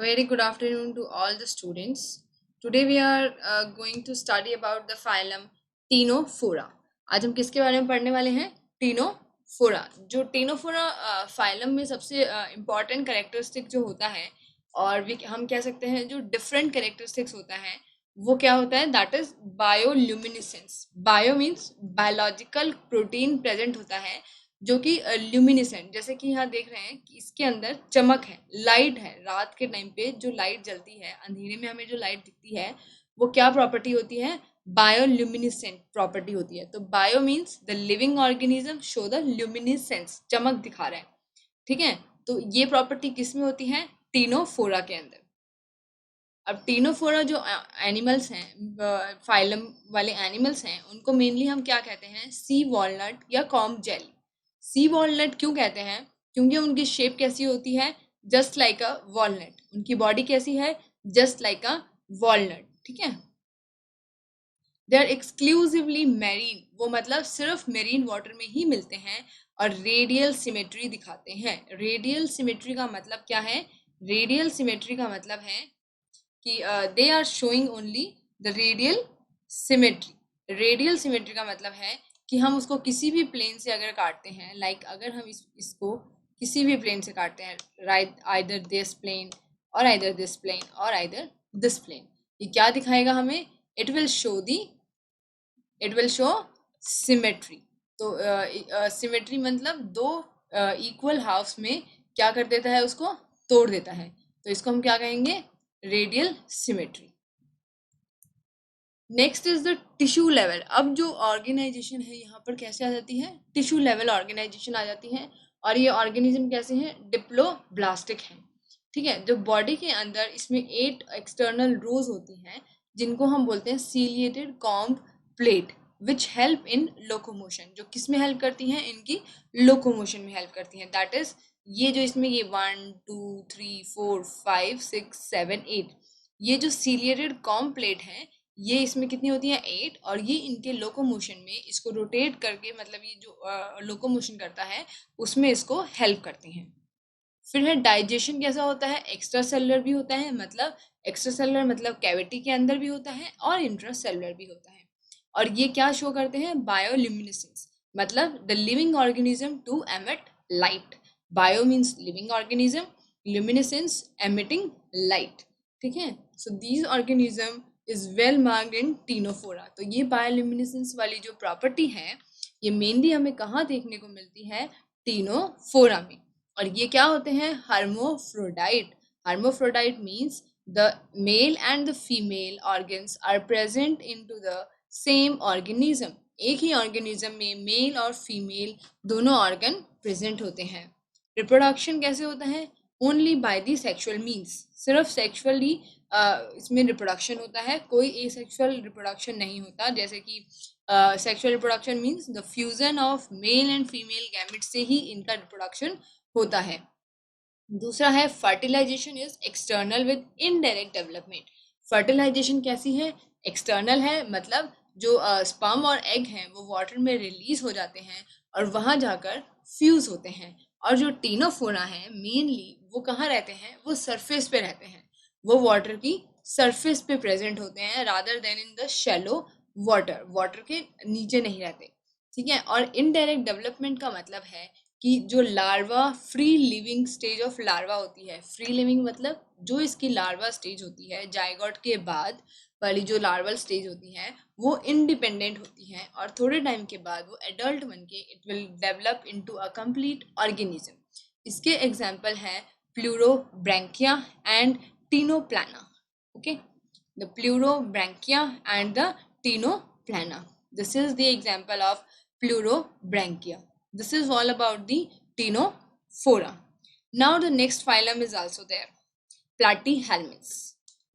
Very good afternoon to all the students. Today we are going to study about the phylum Ctenophora. आज हम किसके बारे में पढ़ने वाले हैं? टीनोफोरा. जो टीनोफोरा फाइलम में सबसे इम्पॉर्टेंट करेक्टरिस्टिक जो होता है और हम कह सकते हैं जो डिफरेंट करेक्टरिस्टिक्स होता है वो क्या होता है? That is bioluminescence. Bio means biological protein present होता है जो कि ल्यूमिनिसेंट, जैसे कि यहाँ देख रहे हैं कि इसके अंदर चमक है, लाइट है. रात के टाइम पे जो लाइट जलती है, अंधेरे में हमें जो लाइट दिखती है वो क्या प्रॉपर्टी होती है? बायोल्यूमिनिसेंट प्रॉपर्टी होती है. तो bio means the living organism show the luminescence, चमक दिखा रहा है. ठीक है, तो ये प्रॉपर्टी किस में होती है? टीनोफोरा के अंदर. अब टीनोफोरा जो एनिमल्स हैं, फाइलम वाले एनिमल्स हैं, उनको मेनली हम क्या कहते हैं? सी वॉलनट या कॉम्ब जेली. सी वॉलनट क्यों कहते हैं? क्योंकि उनकी शेप कैसी होती है? जस्ट लाइक अ वॉलनट. उनकी बॉडी कैसी है? जस्ट लाइक अ वॉलनट. ठीक है. दे आर एक्सक्लूसिवली मेरीन, वो मतलब सिर्फ मेरीन वाटर में ही मिलते हैं और रेडियल सिमेट्री दिखाते हैं. रेडियल सिमेट्री का मतलब क्या है? रेडियल सिमेट्री का मतलब है कि they are showing only the radial symmetry. Radial symmetry का मतलब है कि हम उसको किसी भी प्लेन से अगर काटते हैं, लाइक अगर हम इसको किसी भी प्लेन से काटते हैं, राइट, आइदर दिस प्लेन और आइदर दिस प्लेन और आइदर दिस प्लेन, ये क्या दिखाएगा हमें? It will show the it will show symmetry. तो सिमेट्री मतलब दो इक्वल हाफ्स में क्या कर देता है? उसको तोड़ देता है. तो इसको हम क्या कहेंगे? Radial symmetry. Next is the tissue level. अब जो ऑर्गेनाइजेशन है यहाँ पर कैसे आ जाती है? टिश्यू लेवल ऑर्गेनाइजेशन आ जाती है. और ये ऑर्गेनिज्म कैसे हैं? डिप्लोब्लास्टिक हैं. ठीक है. जो बॉडी के अंदर इसमें 8 एक्सटर्नल रोज होती हैं जिनको हम बोलते हैं ciliated comb plate, which help in locomotion. जो किस में हेल्प करती हैं? इनकी लोकोमोशन में हेल्प करती हैं. दैट इज ये जो इसमें ये 1 2 3 4 5 6 7 8, ये जो सीलिएटेड कॉम्ब प्लेट हैं, ये इसमें कितनी होती है? 8. और ये इनके लोकोमोशन में इसको रोटेट करके, मतलब ये जो लोकोमोशन करता है उसमें इसको हेल्प करती हैं. फिर है डाइजेशन. कैसा होता है? एक्स्ट्रा सेलुलर भी होता है, मतलब एक्स्ट्रा सेलुलर मतलब कैविटी के अंदर भी होता है और इंट्रा सेलुलर भी होता है. और ये क्या शो करते हैं? बायोल्यूमिनेसेंस, मतलब the living organism to emit light. Bio means living organism, luminescence emitting light. ठीक है. So these organism is well marked in Ctenophora. तो ये बायोल्यूमिनेसेंस वाली जो प्रॉपर्टी है ये मेनली हमें कहाँ देखने को मिलती है? टीनोफोरा में. और ये क्या होते हैं? Hermaphrodite. Hermaphrodite means the male and the female organs are present in to the same organism. एक ही ऑर्गेनिज्म में मेल और फीमेल दोनों ऑर्गन प्रेजेंट होते हैं. रिप्रोडक्शन कैसे होता है? Only by the sexual means. सिर्फ सेक्सुअली इसमें रिप्रोडक्शन होता है, कोई एसेक्सुअल रिप्रोडक्शन नहीं होता. जैसे कि sexual reproduction means the fusion of male and female gamete से ही इनका रिप्रोडक्शन होता है. दूसरा है fertilisation is external with indirect development. Fertilisation कैसी है? एक्सटर्नल है, मतलब जो स्पर्म और एग हैं वो वाटर में रिलीज हो जाते हैं और वहां जाकर फ्यूज होते हैं. और जो टीनोफोरा है मेनली वो कहाँ रहते हैं? वो सरफेस पे रहते हैं. वो वाटर की सरफेस पे प्रेजेंट होते हैं rather then in the shallow water. Water के नीचे नहीं रहते. ठीक है. और इनडायरेक्ट डेवलपमेंट का मतलब है कि जो larva free living stage of larva होती है. फ्री लिविंग मतलब जो इसकी लार्वा स्टेज होती है जायगोट के बाद वाली जो लार्वल स्टेज होती है वो इंडिपेंडेंट होती है और थोड़े टाइम के बाद वो एडल्ट बन के it will develop into a complete organism. इसके एग्जाम्पल है pleurobrachia and ctenoplana. Okay. The pleurobrachia and the ctenoplana. This is the example of pleurobrachia. This is all about the Ctenophora. Now the next phylum is also there, Platyhelminths.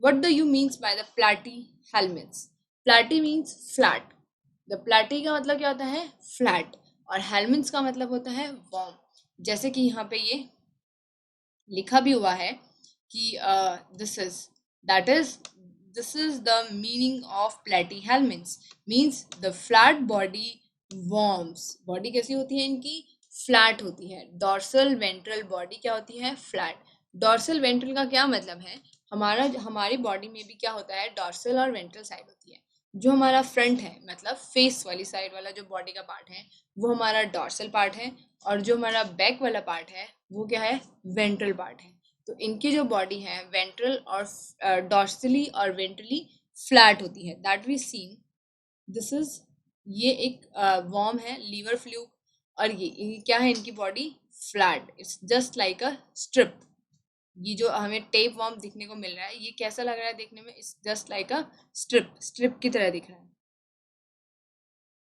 What do you means by the Platyhelminths? Platy means flat. The platy का मतलब क्या होता है? Flat. और helminths का मतलब होता है worm. जैसे कि यहाँ पे ये लिखा भी हुआ है कि this is the meaning of platyhelminths, means the flat body worms. Body कैसी होती है इनकी? फ्लैट होती है. डॉर्सल वेंट्रल बॉडी क्या होती है? फ्लैट. डॉर्सल वेंट्रल का क्या मतलब है, हमारी बॉडी में भी क्या होता है, डॉर्सल और वेंट्रल साइड होती है। जो हमारा फ्रंट है मतलब फेस वाली साइड वाला जो बॉडी का पार्ट है वो हमारा डॉर्सल पार्ट है, और जो हमारा बैक वाला पार्ट है वो क्या है, वेंट्रल पार्ट है। तो इनकी जो बॉडी है वेंट्रल और डॉर्सली और वेंट्रली फ्लैट होती है, that we seen this is, ये एक वॉर्म है लीवर फ्लूक, और ये क्या है इनकी body, flat, it's just like a strip. ये जो हमें टेप वॉर्म दिखने को मिल रहा है ये कैसा लग रहा है देखने में, it's just like a strip, strip की तरह दिख रहा है।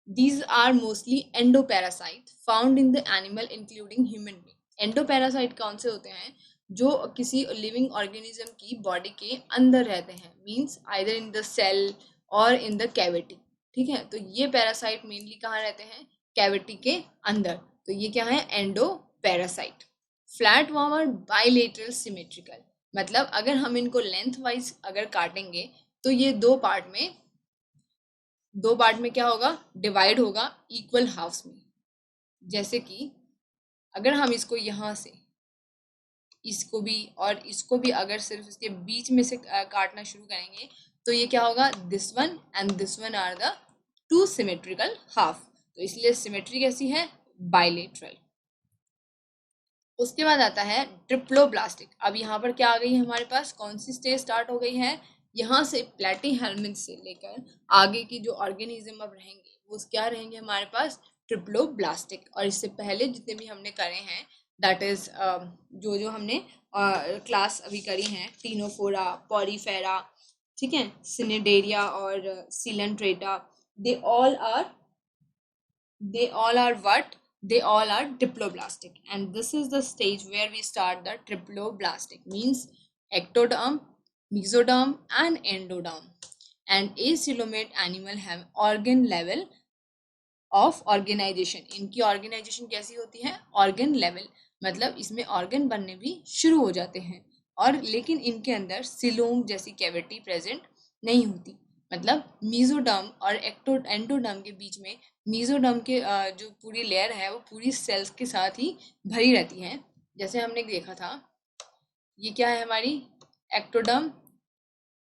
These are mostly endoparasite found in the animal including human being. Endoparasite कौन से होते हैं, जो किसी लिविंग ऑर्गेनिज्म की बॉडी के अंदर रहते हैं, means either in the cell और इन द कैविटी। ठीक है, तो ये पैरासाइट मेनली कहाँ रहते हैं, कैविटी के अंदर, तो ये क्या है, एंडोपैरासाइट। फ्लैट वॉर्म और बाइलेटरल सिमेट्रिकल, मतलब अगर हम इनको लेंथ वाइज अगर काटेंगे तो ये दो पार्ट में क्या होगा, डिवाइड होगा इक्वल हाफ्स में। जैसे कि अगर हम इसको यहाँ से इसको भी और इसको भी अगर सिर्फ इसके बीच में से काटना शुरू करेंगे तो ये क्या होगा, this one and this one are the two symmetrical half, तो इसलिए सिमेट्री कैसी है, बाइलेटरल। उसके बाद आता है ट्रिप्लोब्लास्टिक। अब यहाँ पर क्या आ गई है हमारे पास, कौन सी स्टेज स्टार्ट हो गई है, यहाँ से प्लेटीहेल्मिन्थ से लेकर आगे की जो ऑर्गेनिज्म अब रहेंगे वो क्या रहेंगे हमारे पास, ट्रिप्लोब्लास्टिक। और इससे पहले जितने भी हमने करे हैं दैट इज जो जो हमने क्लास अभी करी हैं, टीनोफोरा, पॉरीफेरा, ठीक है, सिनेडेरिया और Coelenterata, they all are they all are what, they all are diploblastic, and this is the stage where we start the triploblastic, means ectoderm, mesoderm and endoderm. And acoelomate animal have organ level of organization, इनकी organisation कैसी होती है, organ level, मतलब इसमें organ बनने भी शुरू हो जाते हैं, और लेकिन इनके अंदर सिलोम जैसी कैविटी प्रेजेंट नहीं होती। मतलब मीजोडर्म और एंडोडर्म के बीच में, मीजोडर्म के जो पूरी लेयर है वो पूरी सेल्स के साथ ही भरी रहती है। जैसे हमने देखा था, ये क्या है हमारी एक्टोडर्म,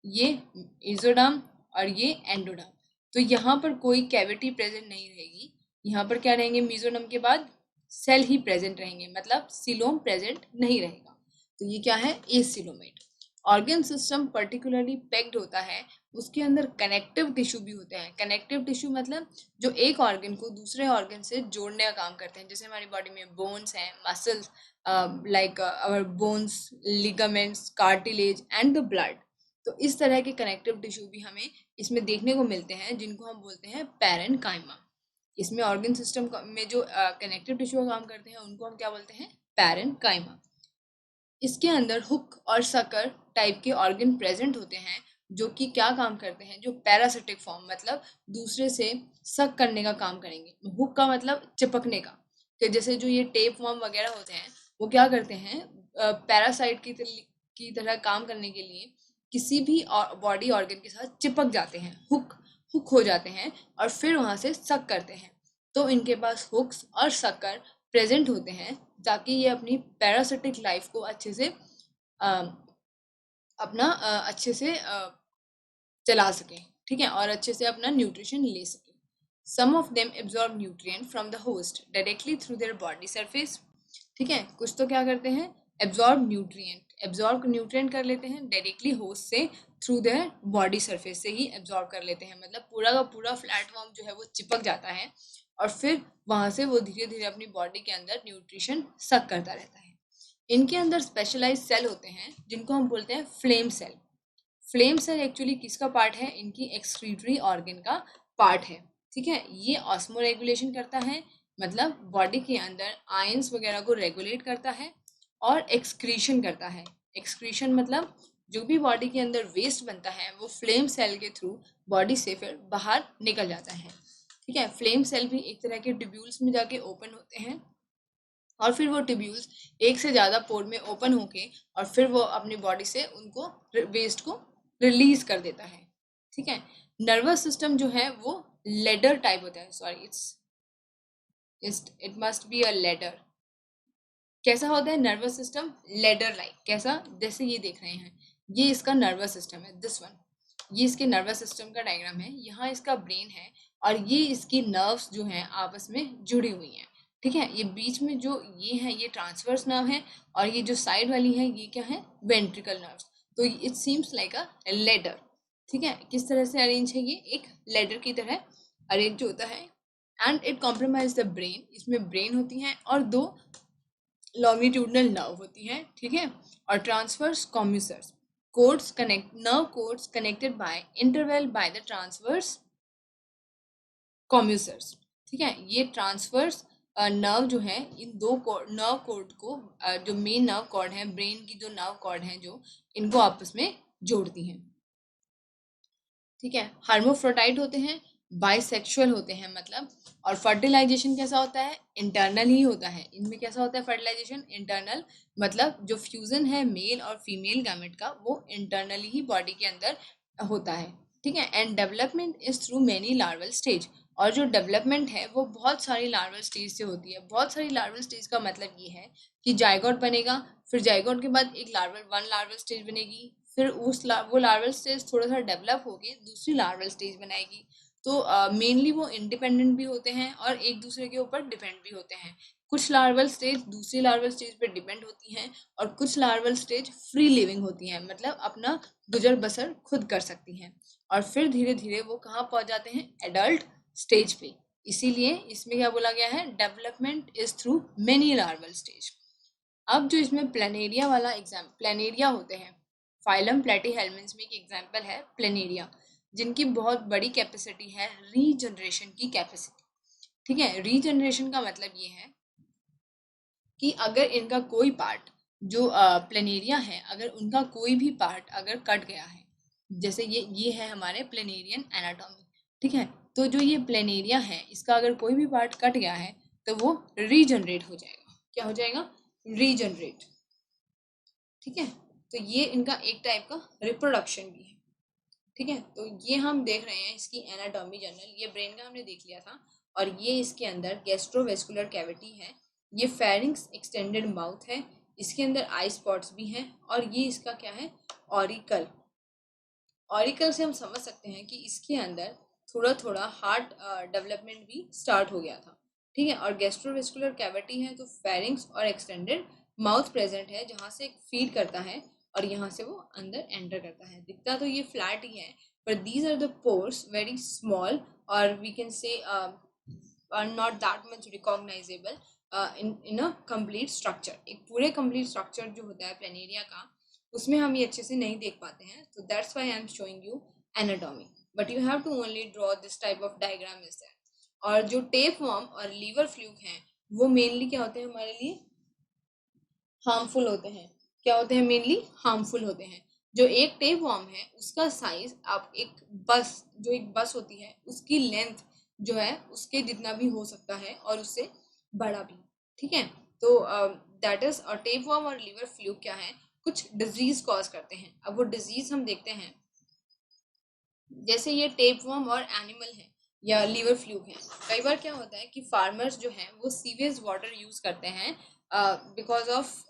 ये इजोडर्म और ये एंडोडर्म। तो यहाँ पर कोई कैविटी प्रेजेंट नहीं रहेगी, यहाँ पर क्या रहेंगे, मीजोडर्म के बाद सेल ही प्रेजेंट रहेंगे, मतलब सिलोम प्रेजेंट नहीं रहेगा। तो ये क्या है, acoelomate. Organ system particularly packed होता है, उसके अंदर कनेक्टिव टिश्यू भी होते हैं। कनेक्टिव टिश्यू मतलब जो एक ऑर्गन को दूसरे ऑर्गन से जोड़ने का काम करते हैं। जैसे हमारी बॉडी में बोन्स हैं, muscles, like our bones, ligaments, cartilage and the blood. तो इस तरह के कनेक्टिव टिश्यू भी हमें इसमें देखने को मिलते हैं, जिनको हम बोलते हैं पैरेनकाइमा। इसमें ऑर्गन सिस्टम में जो कनेक्टिव टिश्यू का काम करते हैं उनको हम क्या बोलते हैं, पैरेनकाइमा। इसके अंदर हुक और सकर टाइप के ऑर्गन प्रेजेंट होते हैं, जो कि क्या काम करते हैं, जो पैरासिटिक फॉर्म मतलब दूसरे से सक करने का काम करेंगे। हुक का मतलब चिपकने का, कि जैसे जो ये टेप वॉर्म वगैरह होते हैं वो क्या करते हैं, पैरासाइट की तरह काम करने के लिए किसी भी बॉडी ऑर्गन के साथ चिपक जाते हैं, हुक हुक हो जाते हैं और फिर वहां से सक करते हैं। तो इनके पास हुक्स और सकर प्रेजेंट होते हैं ताकि ये अपनी पैरासिटिक लाइफ को अच्छे से अच्छे से चला सकें, ठीक है, और अच्छे से अपना न्यूट्रिशन ले सकें। Some of them absorb nutrient from the host directly through their body surface. ठीक है, कुछ तो क्या करते हैं, एब्जॉर्ब न्यूट्रिएंट कर लेते हैं डायरेक्टली होस्ट से, थ्रू देयर बॉडी सरफेस से ही एब्जॉर्ब कर लेते हैं। मतलब पूरा का पूरा प्लेटफॉर्म जो है वो चिपक जाता है और फिर वहां से वो धीरे धीरे अपनी बॉडी के अंदर न्यूट्रिशन सक करता रहता है। इनके अंदर स्पेशलाइज सेल होते हैं जिनको हम बोलते हैं flame cell. Flame cell actually किसका पार्ट है, इनकी एक्सक्रीटरी ऑर्गन का पार्ट है। ठीक है, ये ऑस्मो रेगुलेशन करता है, मतलब बॉडी के अंदर आयंस वगैरह को रेगुलेट करता है, और एक्सक्रीशन करता है। एक्सक्रीशन मतलब जो भी बॉडी के अंदर वेस्ट बनता है वो फ्लेम सेल के थ्रू बॉडी से फिर बाहर निकल जाता है। ठीक है, फ्लेम सेल भी एक तरह के ट्यूब्यूल्स में जाके ओपन होते हैं, और फिर वो ट्यूब्यूल्स एक से ज़्यादा पोर में ओपन होके और फिर वो अपनी बॉडी से उनको वेस्ट को रिलीज कर देता है। ठीक है, नर्वस सिस्टम जो है वो लेडर टाइप होता है, sorry it must be a ladder. कैसा होता है नर्वस सिस्टम? Ladder like. कैसा? जैसे ये देख रहे हैं, ये इसका नर्वस सिस्टम है, दिस वन। ये इसके नर्वस सिस्टम का डायग्राम है, यहाँ इसका ब्रेन है और ये इसकी नर्व्स जो हैं आपस में जुड़ी हुई हैं। ठीक है, ये बीच में जो ये है ये ट्रांसवर्स नर्व है और ये जो साइड वाली है ये क्या है? Ventricle nerves. तो it seems like a ladder. ठीक है, किस तरह से अरेंज है? ये एक लेडर की तरह अरेंज होता है and it compromise the brain. इसमें ब्रेन होती हैं और दो लॉन्गिट्यूडनल नर्व होती हैं। ठीक है, और transverse commissures cords connect nerve cords connected by interval by the transverse commissures. ठीक है, ये ट्रांसवर्स नर्व जो है इन दो नर्व कोड को जो मेन नर्व कॉर्ड है ब्रेन की, जो नर्व कॉर्ड है जो इनको आपस में जोड़ती हैं। ठीक है, हर्मोफ्रोडाइट होते हैं, बाइसेक्सुअल होते हैं मतलब। और फर्टिलाइजेशन कैसा होता है? इंटरनल ही होता है। इनमें कैसा होता है फर्टिलाइजेशन? इंटरनल, मतलब जो फ्यूजन है मेल और फीमेल गैमेट का वो इंटरनली ही बॉडी के अंदर होता है। ठीक है, and development is through many larval stage. और जो डेवलपमेंट है वो बहुत सारी लार्वल स्टेज से होती है। बहुत सारी लार्वल स्टेज का मतलब ये है कि जाइगोट बनेगा, फिर जाइगोट के बाद एक वन लार्वल स्टेज बनेगी, फिर वो लार्वल स्टेज थोड़ा सा डेवलप होके दूसरी लार्वल स्टेज बनाएगी। तो मेनली वो इंडिपेंडेंट भी होते हैं और एक दूसरे के ऊपर डिपेंड भी होते हैं। कुछ लार्वल स्टेज दूसरी लार्वल स्टेज पे डिपेंड होती हैं और कुछ लार्वल स्टेज फ्री लिविंग होती हैं, मतलब अपना गुजर बसर खुद कर सकती हैं। और फिर धीरे धीरे वो कहाँ पहुंच जाते हैं? एडल्ट स्टेज पे। इसीलिए इसमें क्या बोला गया है? Development is through many larval stage. अब जो इसमें प्लेनेरिया वाला एग्जाम, प्लेनेरिया होते हैं, फाइलम प्लेटीहेल्मिन्थ्स में एक एग्जाम्पल है प्लेनेरिया, जिनकी बहुत बड़ी कैपेसिटी है रीजनरेशन की कैपेसिटी। ठीक है, रीजनरेशन का मतलब ये है कि अगर इनका कोई पार्ट, जो प्लेनेरिया है, अगर उनका कोई भी पार्ट अगर कट गया है, जैसे ये है हमारे प्लेनेरियन एनाटॉमी। ठीक है, तो जो ये प्लेनेरिया है इसका अगर कोई भी पार्ट कट गया है तो वो रीजनरेट हो जाएगा। क्या हो जाएगा? रीजनरेट। ठीक है, तो ये इनका एक टाइप का रिप्रोडक्शन भी है। ठीक है, तो ये हम देख रहे हैं इसकी एनाटॉमी जनरल, ये ब्रेन का हमने देख लिया था। और ये इसके अंदर गैस्ट्रोवेस्कुलर कैविटी है, ये फेरिंग्स एक्सटेंडेड माउथ है, इसके अंदर आई स्पॉट्स भी हैं और ये इसका क्या है? ऑरिकल। ऑरिकल से हम समझ सकते हैं कि इसके अंदर थोड़ा थोड़ा हार्ट डेवलपमेंट भी स्टार्ट हो गया था। ठीक है, और गैस्ट्रोवेस्कुलर कैविटी है तो फेरिंग्स और एक्सटेंडेड माउथ प्रेजेंट है जहाँ से फीड करता है और यहाँ से वो अंदर एंटर करता है। दिखता तो ये फ्लैट ही है, पर these are the pores very small और we can say not that much recognisable in a complete structure. एक पूरे कंप्लीट स्ट्रक्चर जो होता है प्लेनेरिया का, उसमें हम ये अच्छे से नहीं देख पाते हैं। तो that's why I am showing you anatomy, but you have to only draw this type of diagram is that. और जो टेपवर्म और लीवर फ्लूक हैं वो मेनली क्या होते हैं हमारे लिए? हार्मफुल होते हैं। क्या होते हैं? मेनली हार्मफुल होते हैं। जो एक टेपवर्म है उसका साइज आप एक बस, जो एक बस होती है उसकी लेंथ जो है उसके जितना भी हो सकता है और उससे बड़ा भी। ठीक है, तो दैट इज, और टेपवर्म और लीवर फ्लूक क्या है? कुछ डिजीज कॉज करते हैं। अब वो डिजीज हम देखते हैं, जैसे ये टेपवर्म और एनिमल है या लीवर फ्लूक है। कई बार क्या होता है कि फार्मर्स जो हैं वो सीवेज वाटर यूज करते हैं because of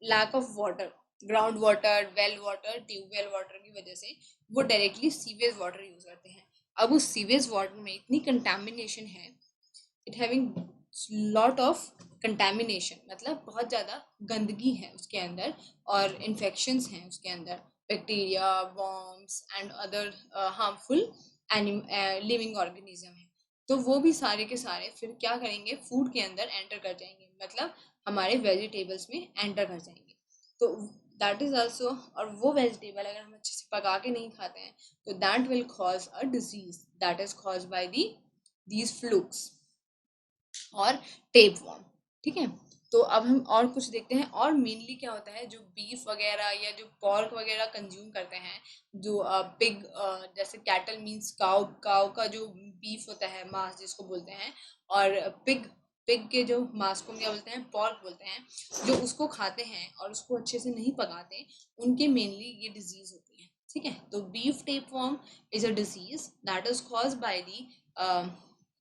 lack of water, ground water, well water, tubewell water की वजह से वो डायरेक्टली सीवेज वाटर यूज करते हैं। अब उस सीवेज वाटर में इतनी कंटेमिनेशन है, it having lot of contamination, मतलब बहुत ज़्यादा गंदगी है उसके अंदर और इन्फेक्शंस हैं उसके अंदर, bacteria, worms and other harmful living organism है। तो वो भी सारे के सारे फिर क्या करेंगे? फूड के अंदर एंटर कर जाएंगे, मतलब हमारे वेजिटेबल्स में एंटर कर जाएंगे। तो दैट इज ऑल्सो, और वो वेजिटेबल अगर हम अच्छे से पका के नहीं खाते हैं तो that will cause a disease that is cause bye these flukes और टेपवर्म। ठीक है, तो अब हम और कुछ देखते हैं। और मेनली क्या होता है, जो बीफ वगैरह या जो पॉर्क वगैरह कंज्यूम करते हैं, जो पिग, जैसे कैटल मीन्स काउ, काउ का जो बीफ होता है, मांस जिसको बोलते हैं, और पिग, पिग के जो मांस को क्या बोलते हैं? पॉर्क बोलते हैं। जो उसको खाते हैं और उसको अच्छे से नहीं पकाते, उनके मेनली ये डिजीज होती है। ठीक है, तो beef tapeworm is a disease that is cause by the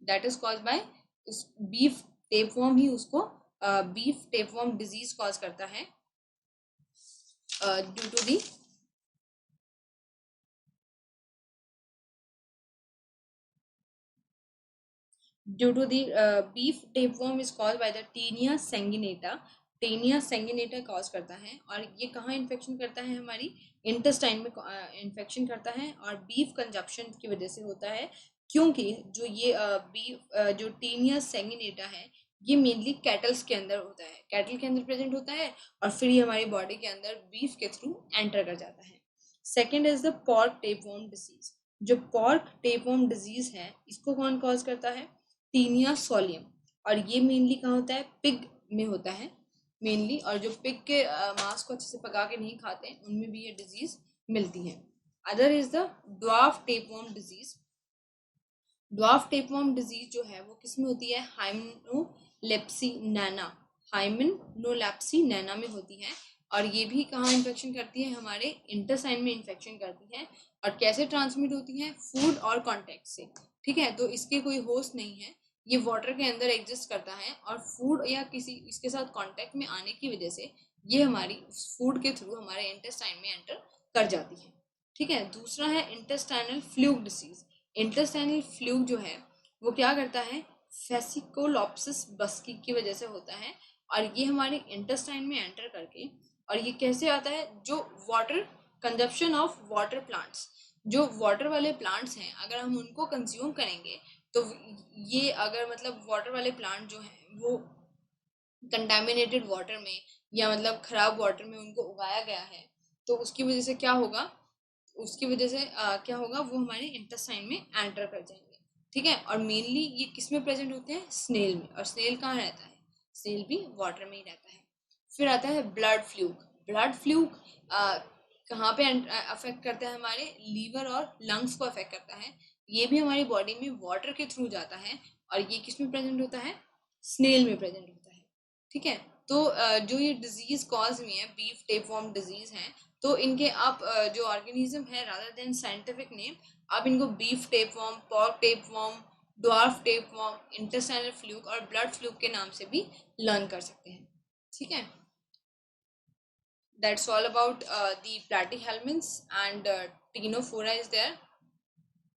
that is cause by beef tapeworm ही उसको बीफ टेपवर्म डिजीज कॉज करता है due to the due to the beef tapeworm is caused by the Taenia sanguinata. Taenia sanguinata cause करता है और ये कहाँ infection करता है, हमारी इंटेस्टाइन में इन्फेक्शन करता है और बीफ कंजप्शन की वजह से होता है, क्योंकि जो ये बीफ जो टेनिया सैंगिनेटा है ये मेनली कैटल्स के अंदर होता है, कैटल के अंदर प्रेजेंट होता है और फिर ये हमारी बॉडी के अंदर बीफ के थ्रू एंटर कर जाता है। Second is the pork tapeworm disease. जो पॉर्क टेपवर्म डिजीज है इसको कौन कॉज करता है, टीनिया सोलियम, और ये मेनली कहाँ होता है, पिग में होता है मेनली, और जो पिग के मांस को अच्छे से पका के नहीं खाते उनमें भी ये डिजीज मिलती है। Other is the dwarf tapeworm disease. Dwarf tapeworm disease जो है वो किस में होती है, हाइमेनोलेप्सी नैना, हाइमेनोलेप्सी नैना में होती है और ये भी कहाँ इन्फेक्शन करती है, हमारे इंटेस्टाइन में इन्फेक्शन करती है। और कैसे ट्रांसमिट होती है, फूड और कॉन्टेक्ट से, ठीक है। तो इसके कोई होस्ट नहीं है, ये वाटर के अंदर एग्जिस्ट करता है और फूड या किसी इसके साथ कांटेक्ट में आने की वजह से ये हमारी फूड के थ्रू हमारे इंटेस्टाइन में एंटर कर जाती है, ठीक है। दूसरा है intestinal fluke disease. Intestinal fluke जो है वो क्या करता है, फेसिकोलॉप्सिस बस्की की वजह से होता है और ये हमारे इंटेस्टाइन में एंटर करके, और ये कैसे आता है, जो water consumption of water plants, जो वाटर वाले प्लांट्स हैं अगर हम उनको कंज्यूम करेंगे तो ये अगर मतलब वाटर वाले प्लांट जो हैं वो कंटामिनेटेड वाटर में या मतलब खराब वाटर में उनको उगाया गया है तो उसकी वजह से क्या होगा, उसकी वजह से क्या होगा, वो हमारे इंटेस्टाइन में एंटर कर जाएंगे, ठीक है। और मेनली ये किस में प्रेजेंट होते हैं, स्नेल में, और स्नेल कहाँ रहता है, स्नेल भी वाटर में ही रहता है। फिर आता है ब्लड फ्लूक। ब्लड फ्लूक कहाँ पे अफेक्ट करता है, हमारे लीवर और लंग्स को अफेक्ट करता है। ये भी हमारी बॉडी में वाटर के थ्रू जाता है और ये किस में प्रेजेंट होता है, स्नेल में प्रेजेंट होता है, ठीक है। तो जो ये डिजीज कॉज हुई है बीफ टेपवर्म डिजीज है, तो इनके आप जो ऑर्गेनिज्म है रादर देन साइंटिफिक नेम, आप इनको beef tapeworm, pork tapeworm, dwarf tapeworm, intestinal fluke और ब्लड फ्लूक के नाम से भी लर्न कर सकते हैं, ठीक है। That's all about the platyhelminths and Ctenophora is there.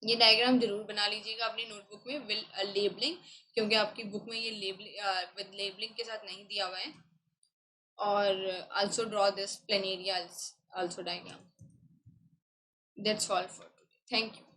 ये डायग्राम जरूर बना लीजिएगा अपनी नोटबुक में विल लेबलिंग, क्योंकि आपकी बुक में ये विद लेबलिंग के साथ नहीं दिया हुआ है। और also draw this planaria also diagram. That's all for today. Thank you.